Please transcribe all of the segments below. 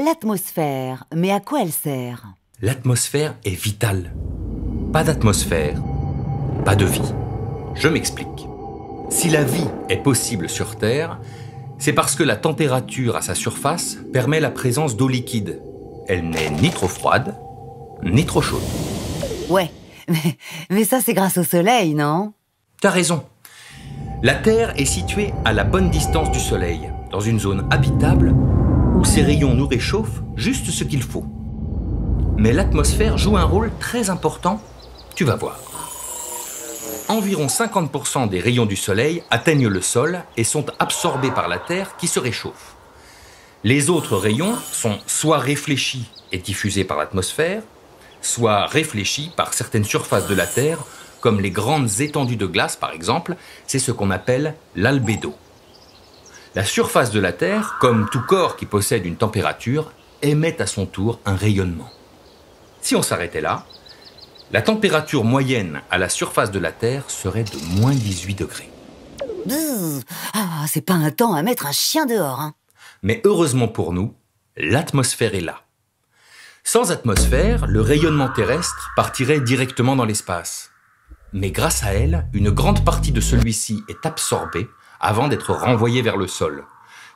L'atmosphère, mais à quoi elle sert? L'atmosphère est vitale. Pas d'atmosphère, pas de vie. Je m'explique. Si la vie est possible sur Terre, c'est parce que la température à sa surface permet la présence d'eau liquide. Elle n'est ni trop froide, ni trop chaude. Ouais, mais ça c'est grâce au soleil, non? T'as raison. La Terre est située à la bonne distance du Soleil, dans une zone habitable où ses rayons nous réchauffent juste ce qu'il faut. Mais l'atmosphère joue un rôle très important, tu vas voir. Environ 50% des rayons du Soleil atteignent le sol et sont absorbés par la Terre qui se réchauffe. Les autres rayons sont soit réfléchis et diffusés par l'atmosphère, soit réfléchis par certaines surfaces de la Terre, comme les grandes étendues de glace par exemple, c'est ce qu'on appelle l'albédo. La surface de la Terre, comme tout corps qui possède une température, émet à son tour un rayonnement. Si on s'arrêtait là, la température moyenne à la surface de la Terre serait de moins 18 degrés. Bzzz. Ah, c'est pas un temps à mettre un chien dehors, hein. Mais heureusement pour nous, l'atmosphère est là. Sans atmosphère, le rayonnement terrestre partirait directement dans l'espace. Mais grâce à elle, une grande partie de celui-ci est absorbée avant d'être renvoyée vers le sol,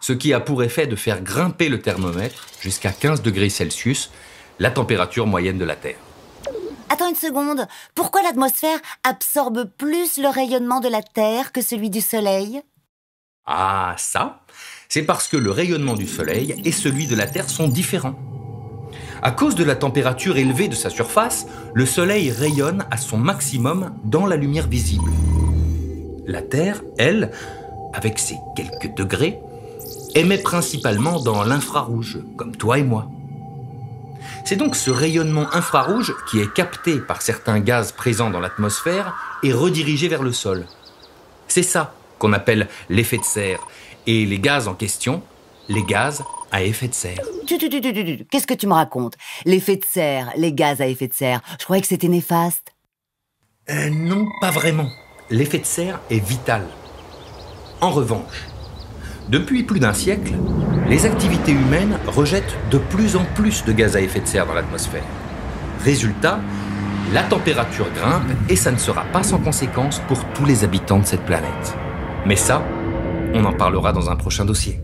ce qui a pour effet de faire grimper le thermomètre jusqu'à 15 degrés Celsius, la température moyenne de la Terre. Attends une seconde, pourquoi l'atmosphère absorbe plus le rayonnement de la Terre que celui du Soleil? Ah, ça, c'est parce que le rayonnement du Soleil et celui de la Terre sont différents. À cause de la température élevée de sa surface, le Soleil rayonne à son maximum dans la lumière visible. La Terre, elle, avec ses quelques degrés, émet principalement dans l'infrarouge, comme toi et moi. C'est donc ce rayonnement infrarouge qui est capté par certains gaz présents dans l'atmosphère et redirigé vers le sol. C'est ça qu'on appelle l'effet de serre. Et les gaz en question, les gaz à effet de serre. Qu'est-ce que tu me racontes? L'effet de serre, les gaz à effet de serre, je croyais que c'était néfaste. Non, pas vraiment. L'effet de serre est vital. En revanche, depuis plus d'un siècle, les activités humaines rejettent de plus en plus de gaz à effet de serre dans l'atmosphère. Résultat, la température grimpe et ça ne sera pas sans conséquence pour tous les habitants de cette planète. Mais ça, on en parlera dans un prochain dossier.